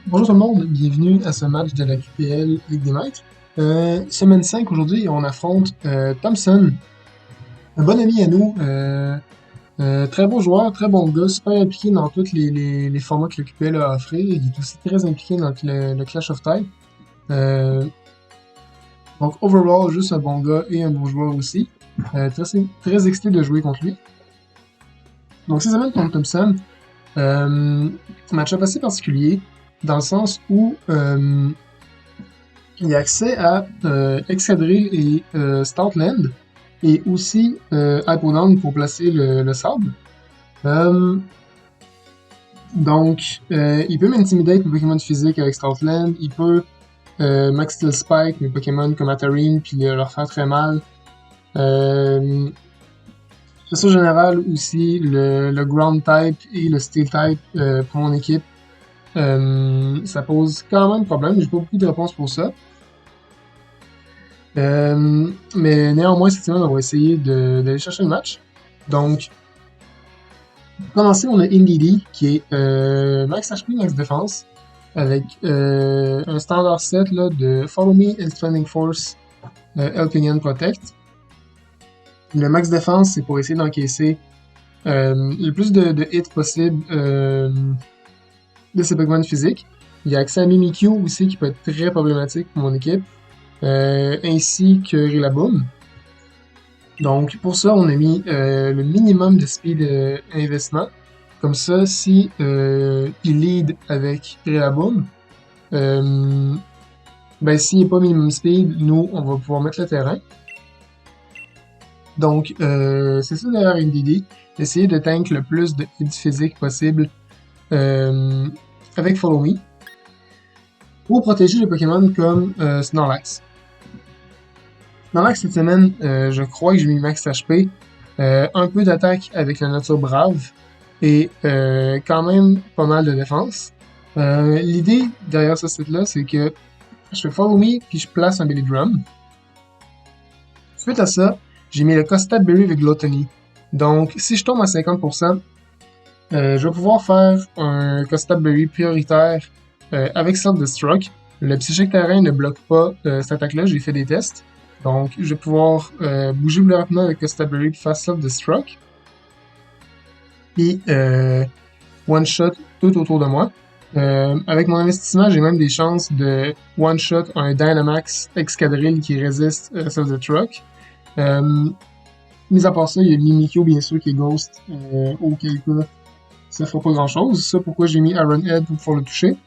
Bonjour tout le monde, bienvenue à ce match de la QPL Ligue des Maîtres. Semaine 5 aujourd'hui, on affronte Thompson, un bon ami à nous, très bon joueur, très bon gars, super impliqué dans tous les formats que la QPL a à offrir. Il est aussi très impliqué dans le Clash of Type. Euh, donc overall, juste un bon gars et un bon joueur aussi. Très excité de jouer contre lui. Donc cette semaine contre Thompson, match-up assez particulier, dans le sens où il y a accès à Excadrill et Stoutland, et aussi Hypodon pour placer le sable. Euh, il peut m'intimider mes Pokémon physiques avec Stoutland, il peut Max Steel Spike mes Pokémon comme Atarine, puis leur faire très mal. De façon générale aussi, le Ground Type et le Steel Type pour mon équipe, ça pose quand même problème, j'ai pas beaucoup de réponses pour ça. Mais néanmoins, cette semaine, on va essayer d'aller chercher le match. Donc, pour commencer, on a Indeedee, qui est max HP, max défense, avec un standard set là, de Follow Me, Expanding Force, Helping Hand Protect. Le max défense, c'est pour essayer d'encaisser le plus de hits possible de ses Pokémon physiques. Il y a accès à Mimikyu aussi, qui peut être très problématique pour mon équipe, ainsi que Rillaboom. Donc, pour ça, on a mis le minimum de speed investissement. Comme ça, si il lead avec Rillaboom, s'il n'est pas minimum speed, nous, on va pouvoir mettre le terrain. Donc, c'est ça derrière Indeedee. Essayer de tank le plus de hits physiques possible avec Follow Me pour protéger les Pokémon comme Snorlax. Snorlax, cette semaine, je crois que j'ai mis max HP, un peu d'attaque avec la nature brave et quand même pas mal de défense. L'idée derrière ce set-là, c'est que je fais Follow Me puis je place un Belly Drum. Suite à ça, j'ai mis le Constabulary avec Gluttony. Donc, si je tombe à 50%, je vais pouvoir faire un Constabulary prioritaire avec Self-Destruct. Le Psychic Terrain ne bloque pas cette attaque-là, j'ai fait des tests. Donc, je vais pouvoir bouger plus rapidement avec Constabulary pour faire Self-Destruct. Et one-shot tout autour de moi. Avec mon investissement, j'ai même des chances de one-shot un Dynamax Excadrill qui résiste Self-Destruct. Mis à part ça, il y a Mimikyu bien sûr qui est Ghost, auquel cas ça fera pas grand chose. C'est ça pourquoi j'ai mis Iron Head pour pouvoir le toucher.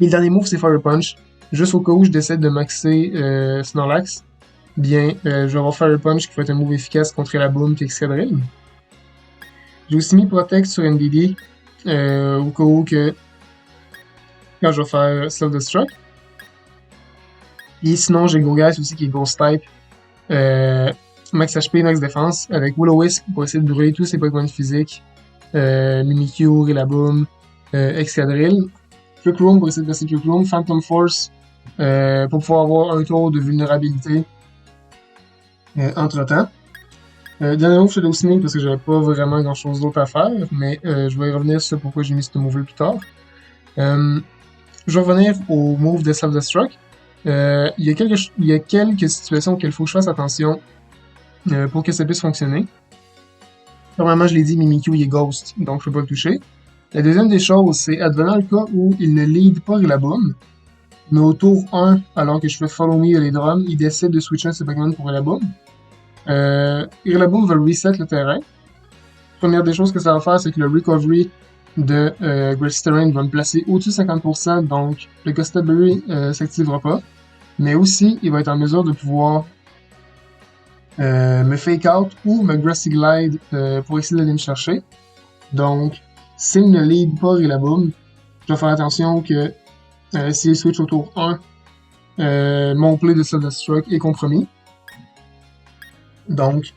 Et le dernier move c'est Fire Punch. Juste au cas où je décide de maxer Snorlax, bien je vais avoir Fire Punch qui va être un move efficace contre la boom et Excadrill. J'ai aussi mis Protect sur Indeedee au cas où que quand je vais faire Self-Destruct. Et sinon j'ai Gourgeist aussi qui est Ghost Type. Max HP, max défense, avec Will-O-Wisp pour essayer de brûler tous ses Pokémon physiques, Mimikyu, Rillaboom, Excadrill, Trick Room pour essayer de passer Trick Room, Phantom Force pour pouvoir avoir un tour de vulnérabilité entre-temps. Dernier move, c'est Snake parce que j'avais pas vraiment grand chose d'autre à faire, mais je vais y revenir sur pourquoi j'ai mis ce move-là plus tard. Je vais revenir au move de Self-Destruct. Il y a quelques situations auxquelles il faut que je fasse attention pour que ça puisse fonctionner. Normalement, je l'ai dit, Mimikyu il est Ghost, donc je peux pas le toucher. La deuxième des choses, c'est advenant le cas où il ne lead pas Rillaboom, mais au tour 1, alors que je fais Follow Me les drums, il décide de switcher ses Pokémon pour Rillaboom. Rillaboom va reset le terrain. Première des choses que ça va faire, c'est que le recovery de Grassy Terrain va me placer au-dessus de 50%, donc le Constabulary s'activera pas. Mais aussi, il va être en mesure de pouvoir me fake out ou me Grassy Glide pour essayer d'aller me chercher. Donc, s'il ne lead pas Rillaboom, je vais faire attention que s'il switch au tour 1, mon play de Self-Destruct est compromis. Donc,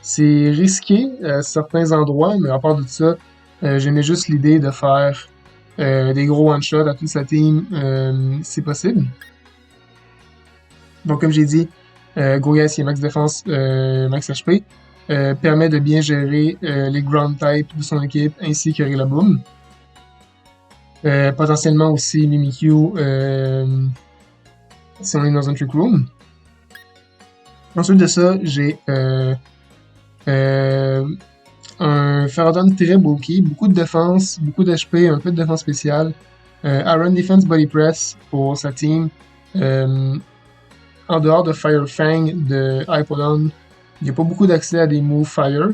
c'est risqué à certains endroits, mais à part de ça, j'aimais juste l'idée de faire des gros one-shots à toute sa team si possible. Donc, comme j'ai dit, Gourgeist qui est max défense, max HP, permet de bien gérer les ground types de son équipe ainsi que Rillaboom. Potentiellement aussi Mimikyu si on est dans un Trick Room. Ensuite de ça, j'ai euh, un Ferrodon très bulky, beaucoup de défense, beaucoup d'HP, un peu de défense spéciale. Iron Defense Body Press pour sa team. En dehors de Fire Fang de Hippowdon, il n'y a pas beaucoup d'accès à des moves Fire.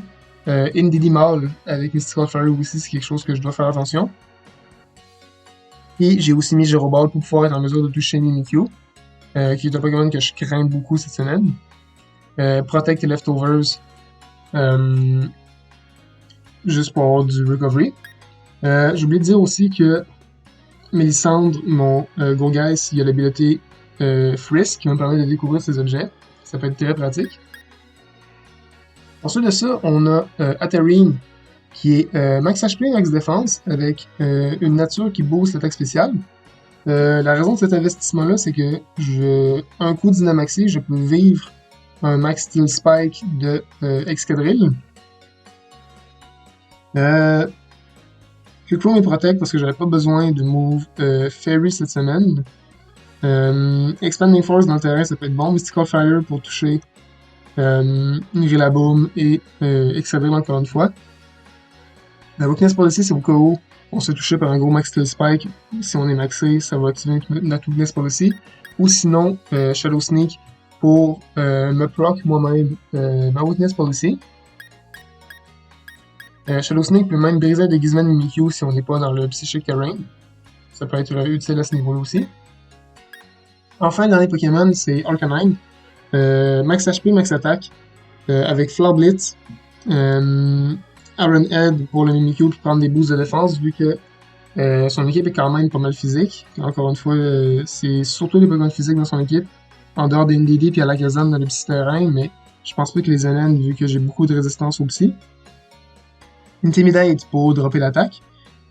Indeedee Maul avec Mystical Fire aussi, c'est quelque chose que je dois faire attention. Et j'ai aussi mis Gyroball pour pouvoir être en mesure de toucher Mimikyu, qui est un Pokémon que je crains beaucoup cette semaine. Protect et Leftovers, juste pour avoir du recovery. J'ai oublié de dire aussi que Mélisandre, mon Gourgeist, il y a l'habilité Frisk qui va me permettre de découvrir ces objets. Ça peut être très pratique. Ensuite de ça, on a Aterine, qui est max HP, max défense, avec une nature qui booste l'attaque spéciale. La raison de cet investissement-là, c'est que un coup Dynamaxé, je peux vivre un Max Steel Spike de Excadrill. Quick Room et Protect parce que j'avais pas besoin de move Fairy cette semaine. Expanding Force dans le terrain, ça peut être bon. Mystical Fire pour toucher Rillaboom et Excadrill encore une fois. La Weakness Policy, c'est au cas où on se fait toucher par un gros Max Steel Spike. Si on est maxé, ça va activer notre Weakness Policy. Ou sinon, Shadow Sneak pour me proc moi-même ma Weakness Policy. Shadow Sneak peut même briser le déguisement de Mimikyu si on n'est pas dans le Psychic Terrain. Ça peut être utile à ce niveau-là aussi. Enfin, le dernier Pokémon, c'est Arcanine. Max HP, max attaque, avec Floor Blitz, Iron Head pour le Mimikyu pour prendre des boosts de défense, vu que son équipe est quand même pas mal physique. Encore une fois, c'est surtout les Pokémon physiques dans son équipe, en dehors des NDD puis à Alakazam dans le psy terrain, mais je pense pas que les NN, vu que j'ai beaucoup de résistance au psy. Intimidate pour dropper l'attaque.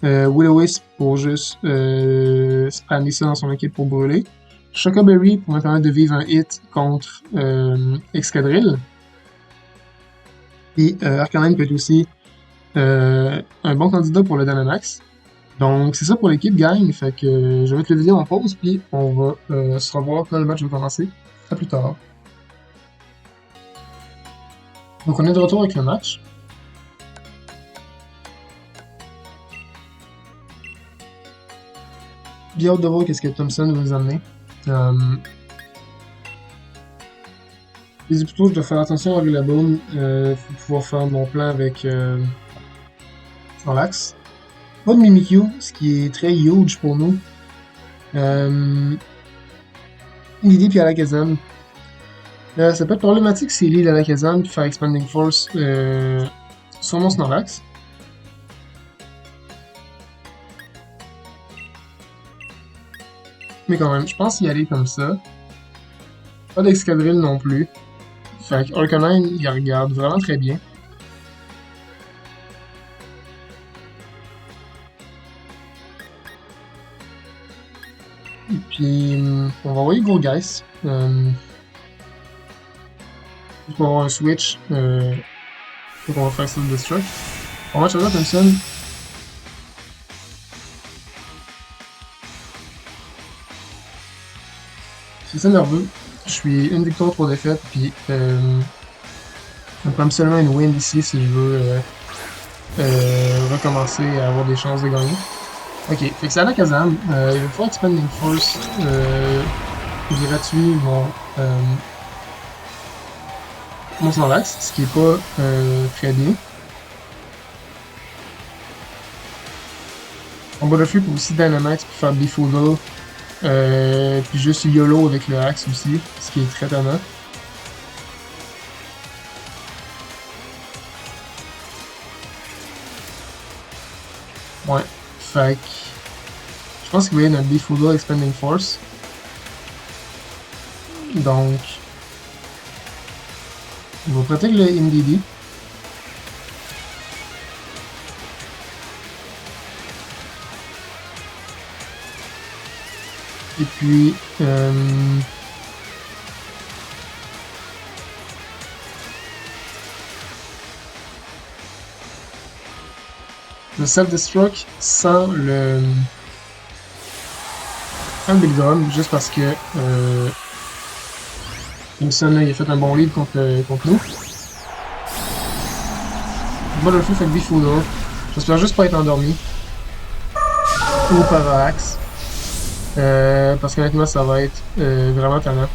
Will-O-Wisp pour juste spammer ça dans son équipe pour brûler. Chocoberry pour me permettre de vivre un hit contre Excadrill. Et Arcanine peut être aussi un bon candidat pour le Dynamax. Donc c'est ça pour l'équipe gang. Fait que je vais mettre la vidéo en pause puis on va se revoir quand le match va commencer. À plus tard. Donc on est de retour avec le match. Bien hâte de voir qu'est-ce que Thompson va nous amener. Je dis plutôt, je dois faire attention à Rillaboom. Faut pouvoir faire mon plan avec Snorlax. Pas de Mimikyu, ce qui est très huge pour nous. L'idée puis Alakazam. Ça peut être problématique s'il lit l'Alakazam puis faire Expanding Force sur mon Snorlax. Mais quand même, je pense y aller comme ça. Pas d'Excadrill non plus. Fait que Arcanine, il regarde vraiment très bien. Et puis, on va envoyer Gourgeist. Pour avoir un switch. Donc on va faire Self-Destruct. On va choisir Thompson. C'est ça nerveux. Je suis une victoire, 3 défaites, puis ça me prend absolument une win ici si je veux recommencer à avoir des chances de gagner. Ok, fait que c'est Alakazam. Il va pouvoir Expanding Force gratuit mon Snorlax, ce qui est pas très bien. On va le faire pour aussi Dynamax pour faire Befoodle. Puis juste YOLO avec le axe aussi, ce qui est très tannant. Ouais, fait que je pense qu'il va y avoir un Befoodle Expanding Force. Donc, on va protéger le MDD. Et puis, le Self-Destruct sans le un Big Drum, juste parce que Kingston, là, il a fait un bon lead contre nous. Butterfree fait que Beefoodo. J'espère juste pas être endormi. Ou Parallax. Parce qu'honnêtement, ça va être vraiment tannant.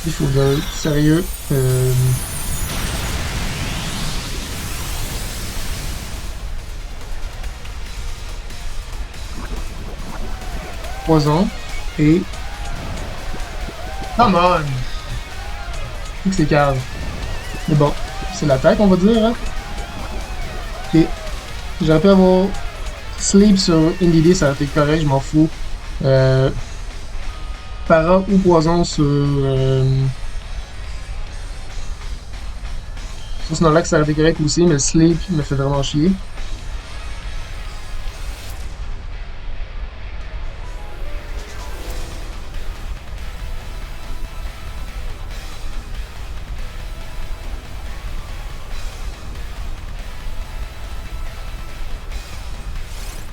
Beefoodo, sérieux. Poison. Et... Come on! Je que c'est cave. Mais bon, c'est l'attaque, on va dire, hein? Et j'aurais pu avoir Sleep sur Indeedee, ça aurait été correct, je m'en fous. Para ou Poison sur Snorlax, ça aurait été correct aussi, mais Sleep me fait vraiment chier.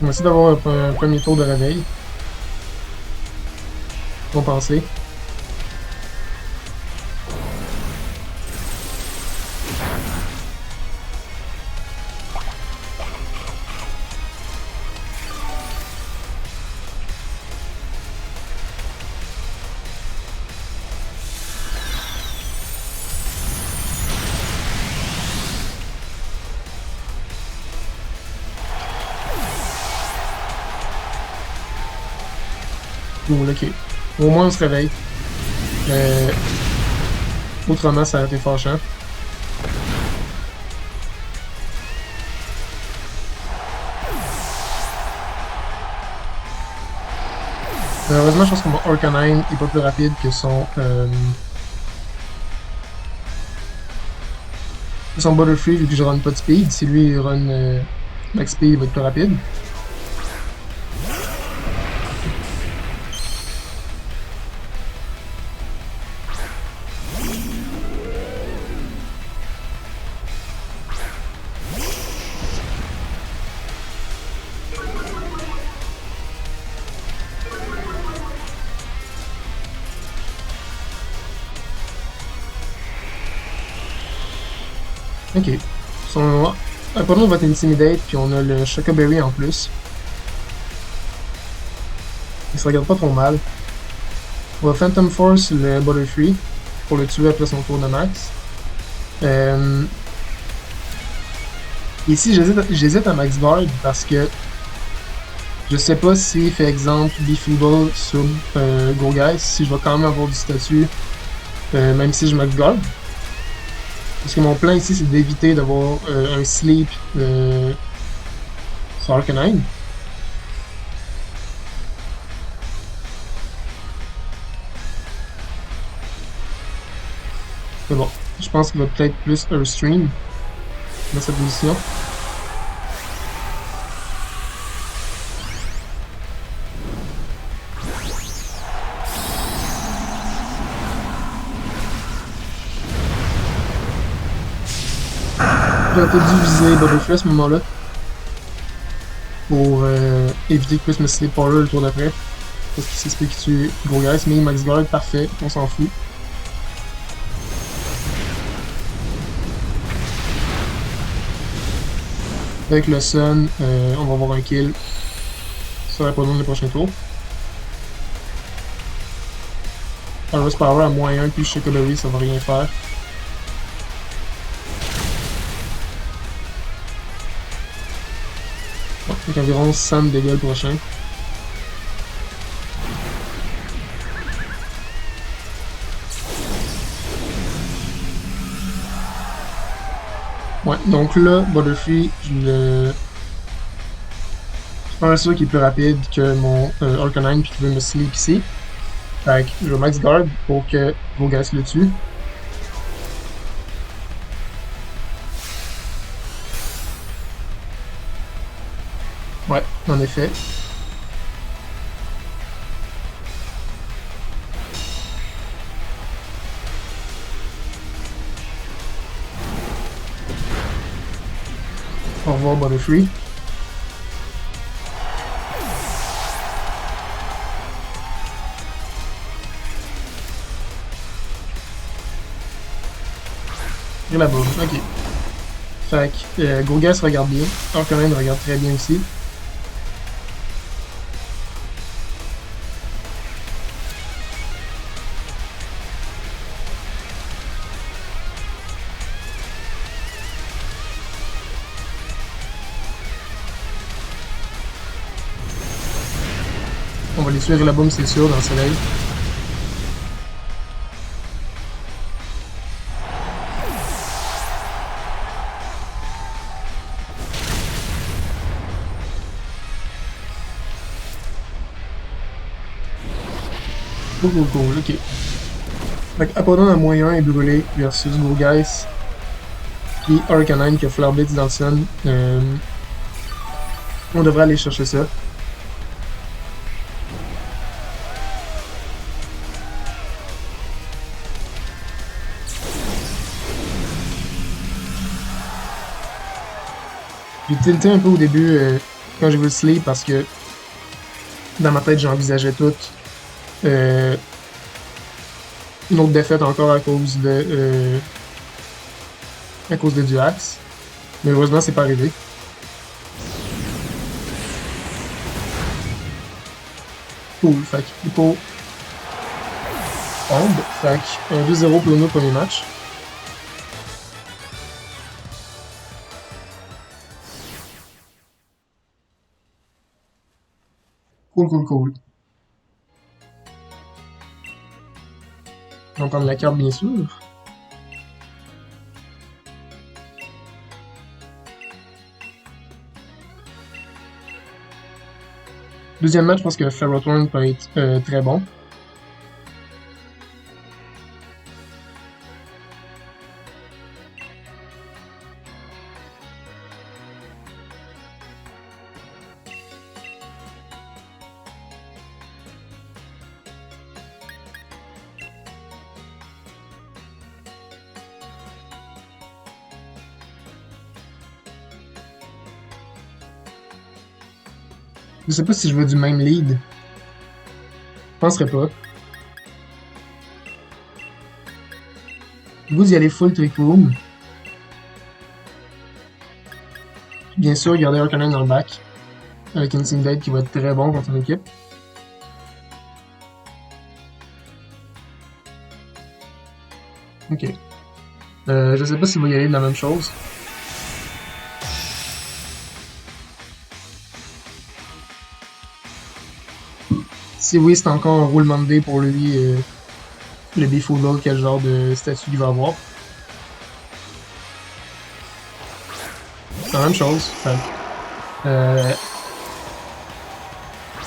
On va essayer d'avoir un premier tour de réveil. Compenser. Cool, ok. Au moins on se réveille. Autrement, ça a été fâchant. Heureusement, je pense que mon Arcanine est pas plus rapide que son Butterfree, vu que je run pas de speed. Si lui il run max speed, il va être plus rapide. Ok. Son Apollo va être Intimidate, puis on a le Choco Berry en plus. Il se regarde pas trop mal. On va Phantom Force le Butterfree pour le tuer après son tour de max. Ici, j'hésite à Max Guard parce que je sais pas s'il fait exemple Beefoodo sur Gourgeist, si je vais quand même avoir du statut, même si je Max Guard. Parce que mon plan ici, c'est d'éviter d'avoir un sleep sur Arcanine. Mais bon, je pense qu'il va peut-être plus Earthstream dans cette position. J'aurais peut-être dû viser Butterfree à ce moment-là pour éviter que puisse me sleep Power le tour d'après. Parce qu'il s'explique que tu Gourgeist, mais Max Guard, parfait, on s'en fout. Avec le Sun, on va avoir un kill. Ça va pas dans les prochains tours. Rose Power à -1 puis Choco Berry, ça va rien faire. Bon, donc environ 100 de dégâts le prochain. Ouais, donc là, Butterfree, je suis pas sûr qu'il est plus rapide que mon Arcanine puis qu'il veut me sleep ici. Fait que je vais Max Guard pour que Gourgeist le tue. Ouais, en effet. Au revoir, Butterfree. Et là-bas, ok. Fait que Gourgas regarde bien. Arcanine regarde très bien aussi. On va les suivre la bombe, c'est sûr, dans le soleil. Cool, ok. Fait que Apollon à moyen est brûlé versus Gourgeist. Puis Arcanine qui a Flare Blitz dans le sun. On devrait aller chercher ça. J'ai tilté un peu au début quand j'ai vu le sleep parce que dans ma tête j'envisageais tout une autre défaite encore à cause de Duax. Mais heureusement c'est pas arrivé. Cool, fait que Hippo tombe. Fait que 2-0 pour nous premier match. Cool. On va prendre la carte bien sûr. Deuxième match, je pense que Ferrothorn peut être très bon. Je sais pas si je veux du même lead. Je penserais pas. Vous y allez full Trick Room. Bien sûr, garder Arcanine dans le back. Avec Intimidate qui va être très bon contre une équipe. Ok. Je sais pas s'il va y aller de la même chose. Si oui, c'est encore un roulement de dés pour lui, le Befoodle, quel genre de statut il va avoir. C'est la même chose. Fait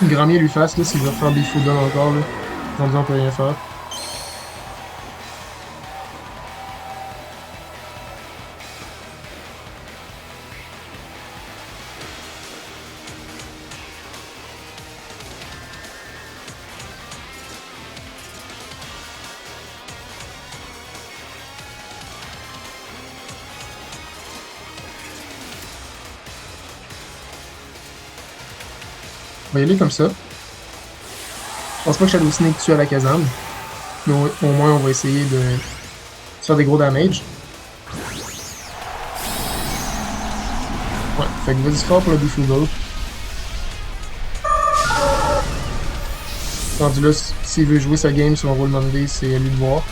grand bien lui fasse, là, s'il va faire Befoodle encore, là. Rendu, on peut rien faire. On va y aller comme ça. Je pense pas que Shadow Sneak tue à la caserne. Mais au moins, on va essayer de faire des gros damage. Ouais, fait que vas-y fort pour le Befoodle. Rendu là, s'il veut jouer sa game sur un roulement de dés, c'est à lui de voir.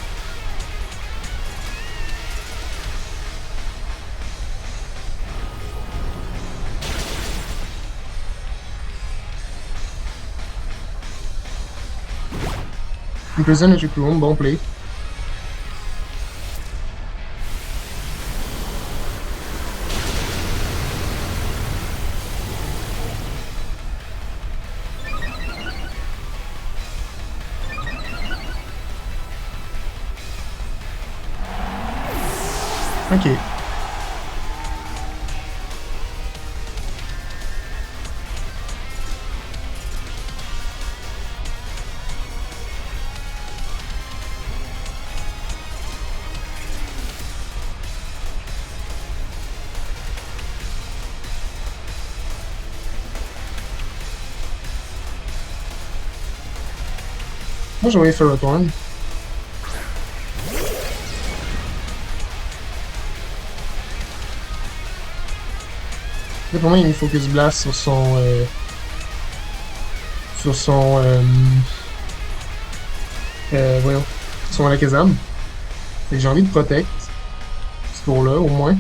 Imprison et Trick Room, bon play. Ok. Moi, j'ai envoyé Ferrothorn. Là, pour moi, il me Focus Blast sur son... sur son... voyons. Son Alakazam. Fait que j'ai envie de protect. Ce tour-là, au moins.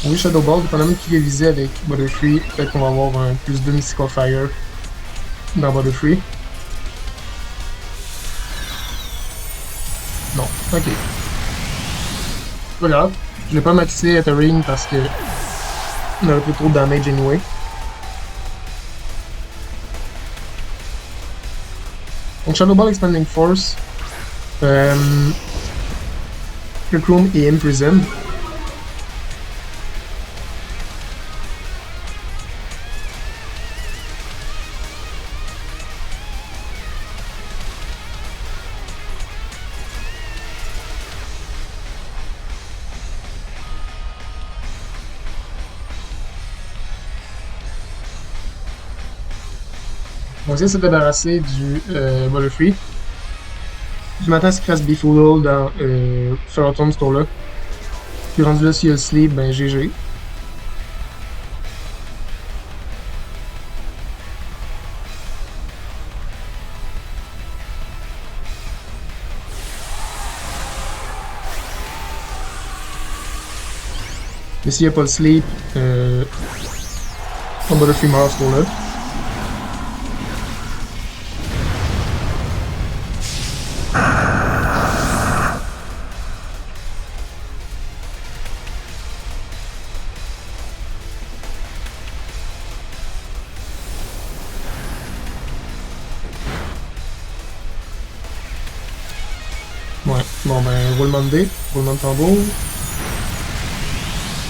Oui, Shadow Ball, dépendamment de qui est visé avec Butterfree, peut-être qu'on va avoir un plus 2 Mystical Fire dans Butterfree. Non, ok. Pas grave. Je l'ai pas maxé Ring parce que on aurait pris trop de damage anyway. Donc Shadow Ball Expanding Force. Trick Room et Imprison. On essaie de se débarrasser du Butterfree. Je m'attends à ce qu'il fasse Befoodle dans Ferrothorn ce tour-là. Puis rendu là, s'il y a le Sleep, ben GG. Mais s'il n'y a pas le Sleep, ton Butterfree meurt ce tour-là. Ouais, bon ben, roulement de dés, roulement de tambour.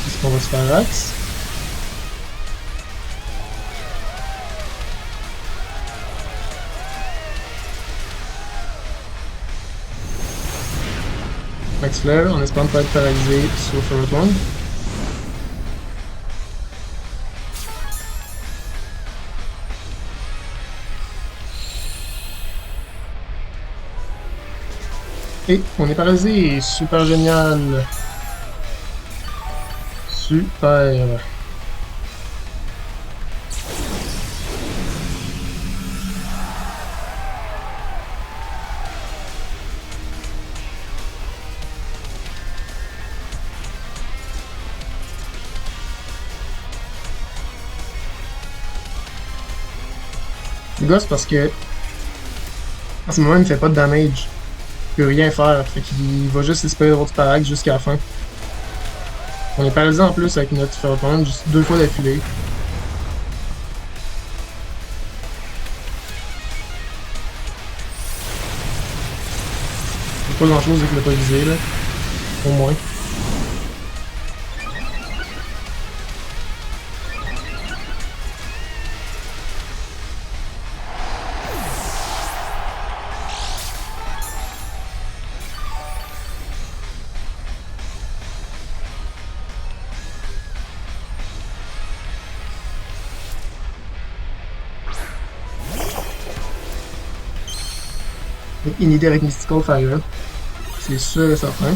Est-ce qu'on va se faire axe? Max Flare, en espérant ne pas être paralysé sur Ferrothorn. Et on est paralysé, super génial! Super! Le gosse parce que à ce moment il ne fait pas de damage. Il peut rien faire, fait qu'il va juste espérer avoir du parax jusqu'à la fin. On est paralysé en plus avec notre Ferrothorn juste 2 fois d'affilée. Il n'y a pas grand chose avec le pas visé là. Au moins. Une idée avec Mystical Fire. C'est sûr et certain.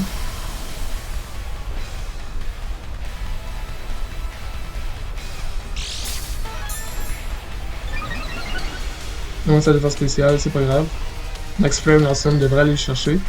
Non, ça défense spéciale, c'est pas grave. Max Flare Nelson devrait aller le chercher.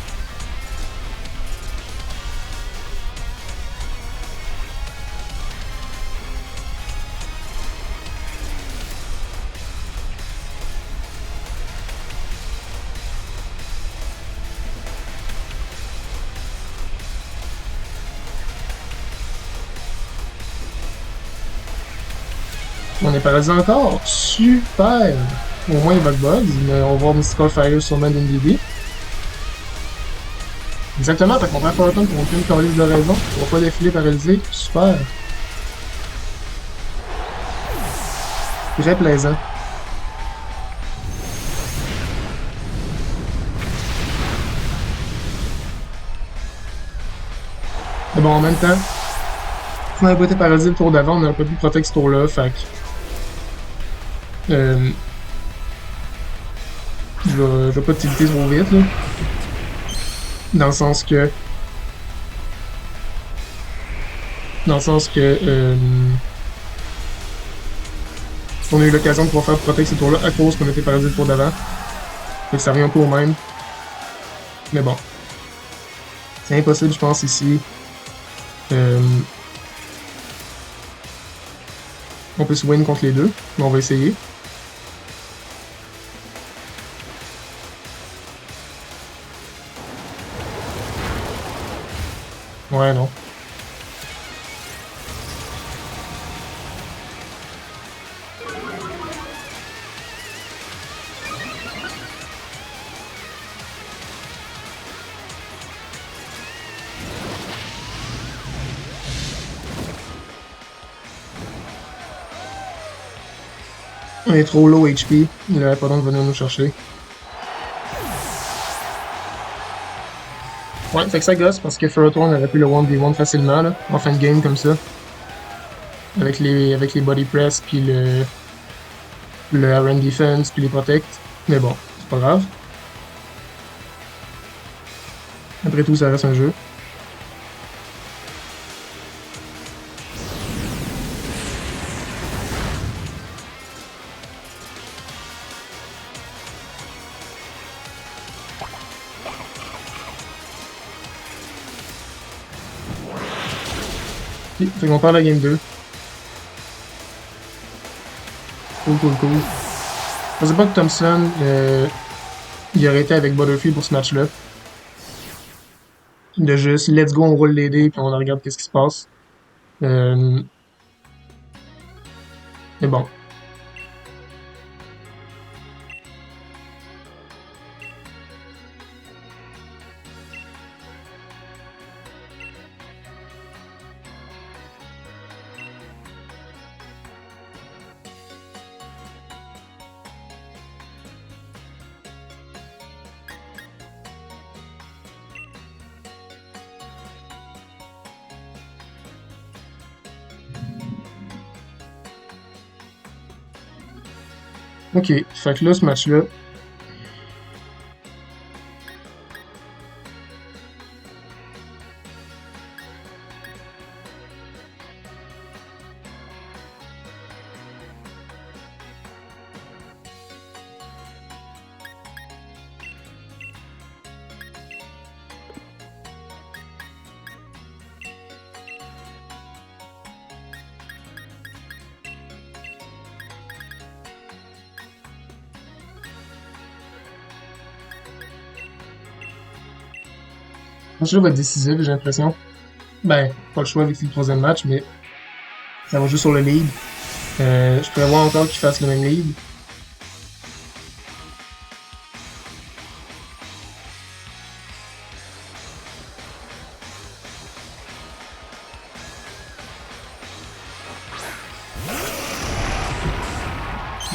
On est paralysé encore. Super! Au moins il va le buzz, mais on va voir Mystical Fire sur Man NDB. Exactement, t'as compris Fullerton pour aucune calice de raison. On va pas défiler paralysé. Super. Très plaisant. Mais bon, en même temps, si on avait pas été paralysé le tour d'avant, on n'aurait pas pu protéger ce tour-là, fait que, je vais pas tilter trop vite, là. Dans le sens que, dans le sens que, on a eu l'occasion de pouvoir faire protéger ce tour-là à cause qu'on était paralysé le tour d'avant. Fait que ça revient un peu au même. Mais bon, c'est impossible, je pense, ici. Euh, on peut se win contre les deux, mais on va essayer. Ouais, non. On est trop low HP. Il avait pas donc de venir nous chercher. Ouais, fait que ça gosse parce que Ferrothorn aurait pu le 1v1 facilement, là, en fin de game comme ça. Avec les body press, puis le Iron Defense, puis les protect. Mais bon, c'est pas grave. Après tout, ça reste un jeu. Puis, fait qu'on perd la game 2. Cool, cool, cool. Je pensais pas que Thompson, il aurait été avec Butterfield pour ce match-là. De juste, let's go, on roule les dés, puis on regarde qu'est-ce qui se passe. Euh, mais bon. Ok, fait que là, ce match-là, ce match-là va être décisif, j'ai l'impression. Ben, pas le choix avec le troisième match, mais ça va juste sur le lead. Je pourrais voir encore qu'il fasse le même lead.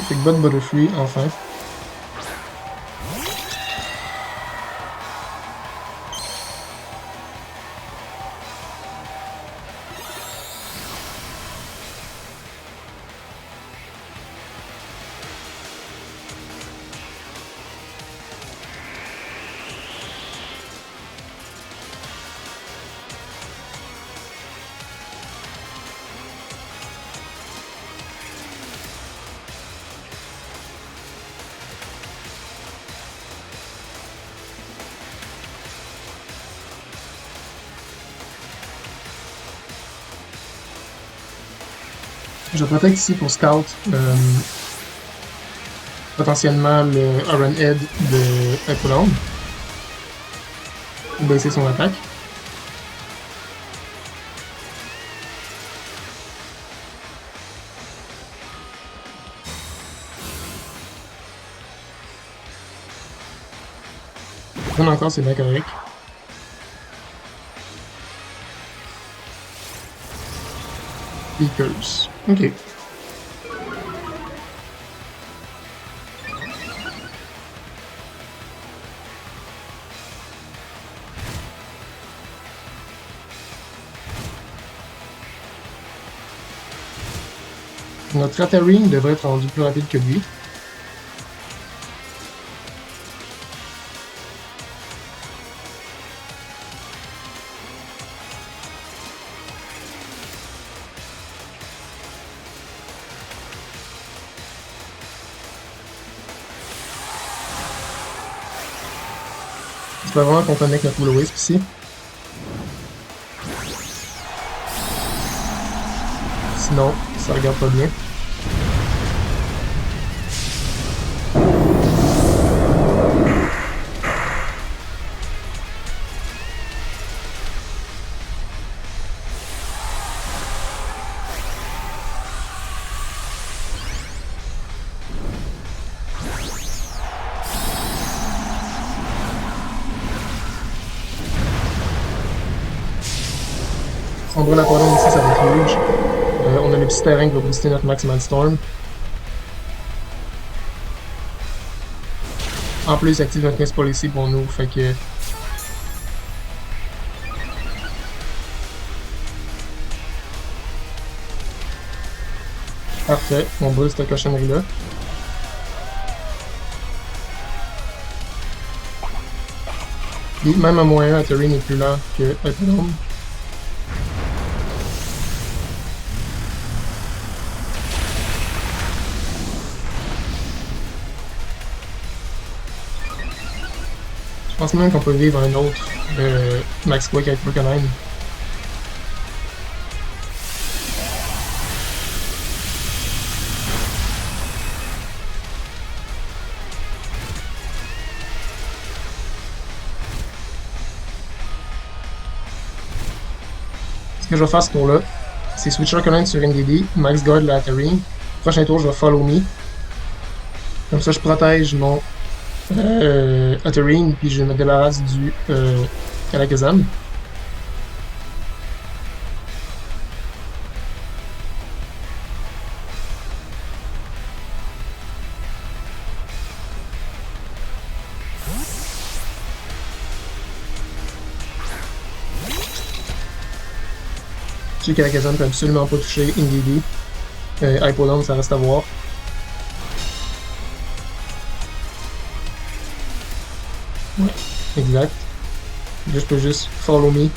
Fait que bot Butterfree, enfin. Je protecte ici pour scout potentiellement le Iron Head de Ecoland. Baisser son attaque. Prendre encore, c'est bien correct. Speakers. Ok. Notre Rattering devrait être rendu plus rapide que lui. J'espère vraiment qu'on connecte notre Will-O-Wisp ici. Sinon, ça regarde pas bien. On brûle la colonne ici, ça va être huge. On a le petit terrain qui va booster notre Maximal Storm. En plus, il active notre Miss Policy pour nous, fait que... Parfait, on brûle cette cochonnerie-là. Et même à moins 1, Atherin est plus lent que Hypodome. Je pense même qu'on peut vivre un autre Max Quake avec Brokenheim. Ce que je vais faire ce tour-là, c'est Switcher Connect sur NDD, Max Guard la Atherin. Prochain tour, je vais Follow Me. Comme ça, je protège mon Atherin, puis je me débarrasse du Alakazam. Je sais qu'Alakazam peut absolument pas toucher Indeedee. Hypodome, ça reste à voir. Ouais, exact. Là, je peux juste Follow Me.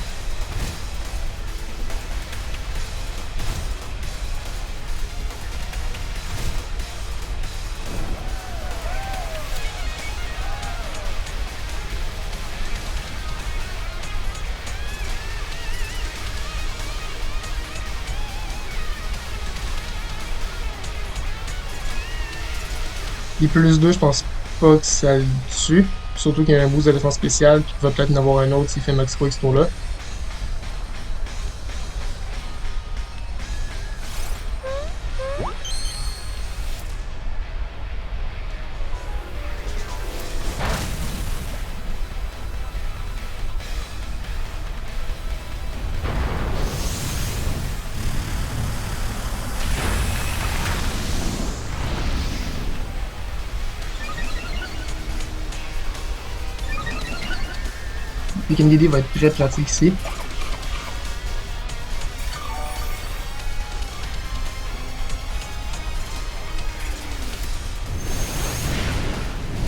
Les plus 2, je pense pas que ça le tue. Surtout qu'il y a un boost de défense spéciale, puis qu'il va peut-être en avoir un autre s'il fait Max Quake ce tour-là. Puis Indeedee va être très pratique ici.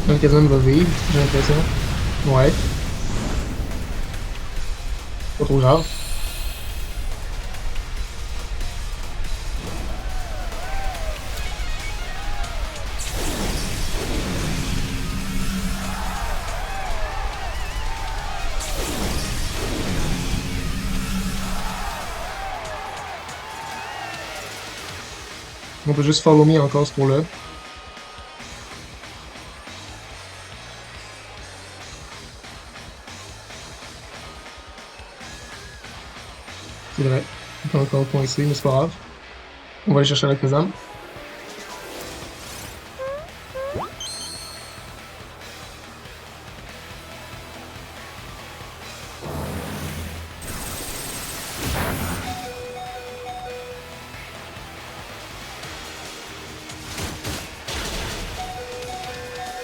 Alakazam va vivre, j'ai l'impression. Ouais. Pas trop grave. On peut juste Follow Me encore ce tour-là. C'est vrai. On peut encore coincer, mais c'est pas grave. On va aller chercher Alakazam.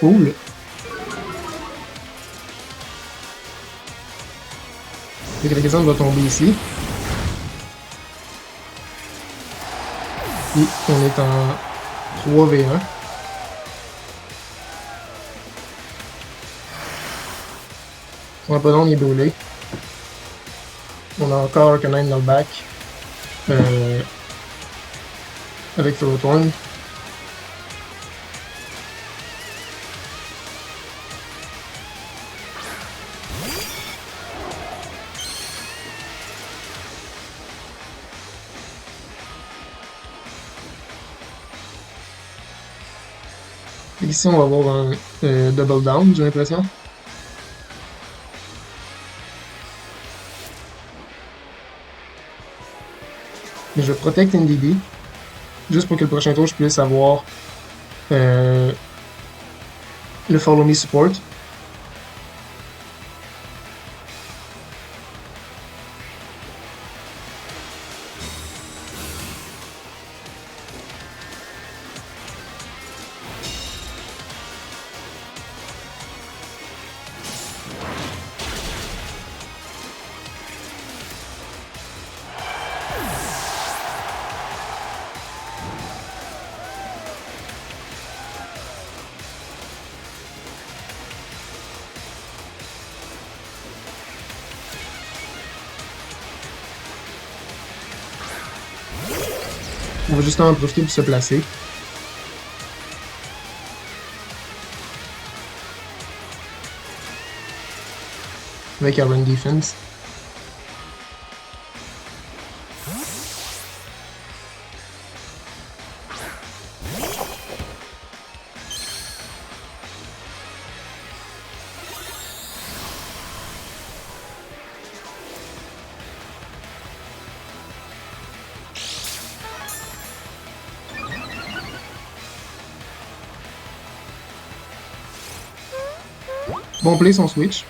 Cool. Fait que la question va tomber ici. Et on est en 3v1. On n'a pas d'ombre, il est brûlé. On a encore Arcanine dans le back. Avec Ferrothorn. Ici, on va avoir un double down, j'ai l'impression. Mais je vais protect NDD, juste pour que le prochain tour, je puisse avoir le Follow Me Support. On va justement en profiter pour se placer. Avec Iron Defense. Bon play son switch.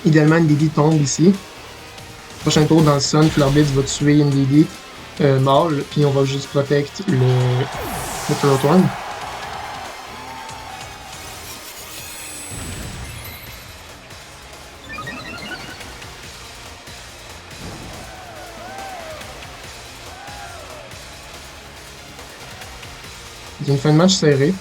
Idéalement, NDD tombe ici. Prochain tour dans le sun, Florblitz va tuer NDD mâle, puis on va juste protect le Ferrothorn. C'est une fin de match serrée.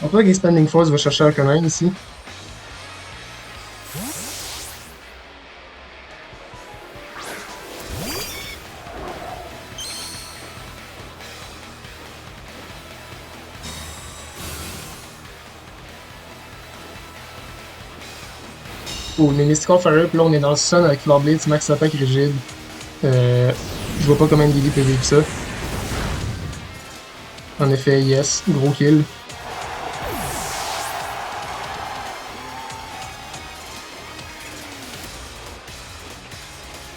On peut que Expanding Force va chercher Arcanine ici. Oh, les Mystical Fire, puis là on est dans le sun avec Florblitz, max attaque rigide. Je vois pas comment NDD peut vivre ça. En effet, yes, gros kill.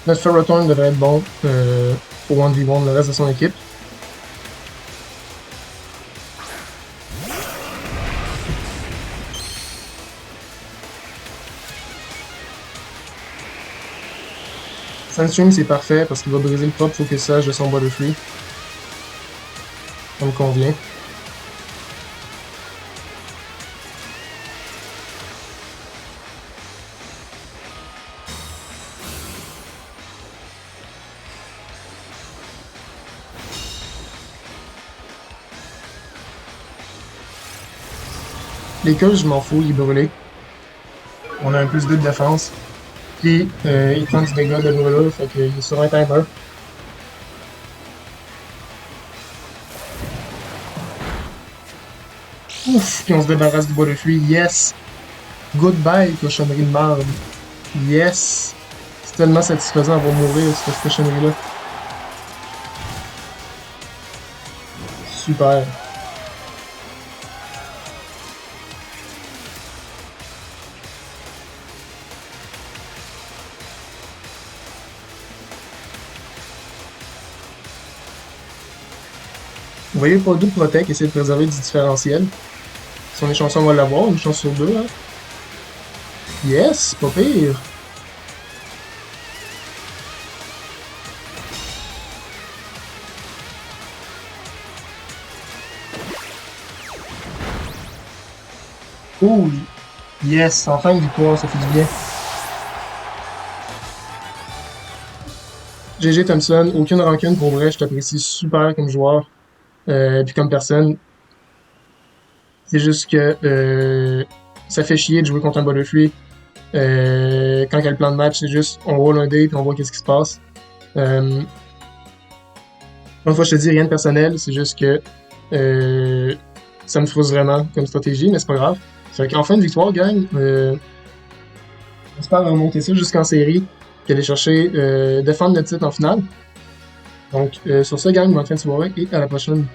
Notre Ferrothorn devrait être bon pour 1v1 le reste de son équipe. Sandstream c'est parfait parce qu'il va briser le propre focusage de son Butterfree. Ça me convient. Les queues, je m'en fous, il est brûlé. On a un plus 2 de défense. Puis il prend du dégât de brûlure, fait qu'il est sur un timer. Ouf! Puis on se débarrasse du Butterfree. Yes! Goodbye, cochonnerie de marde. Yes! C'est tellement satisfaisant d'avoir mourir cette cochonnerie-là. Super. voyez pas d'où Protect, essayer de préserver du différentiel. Si on est chanceux, on va l'avoir, une chance sur deux, hein. Yes, pas pire. Oh, yes, enfin une victoire, ça fait du bien. GG Thompson, aucune rancune pour vrai, je t'apprécie super comme joueur, puis comme personne. C'est juste que ça fait chier de jouer contre un Butterfree. Quand il y a le plan de match, c'est juste on roule un dé puis on voit qu'est-ce qui se passe. Une fois, je te dis rien de personnel, c'est juste que ça me frustre vraiment comme stratégie, mais c'est pas grave. Fait qu'enfin une victoire, gang. On espère remonter ça jusqu'en série, puis aller chercher, défendre le titre en finale. Donc, sur ce, gang, bonne fin de soirée et à la prochaine.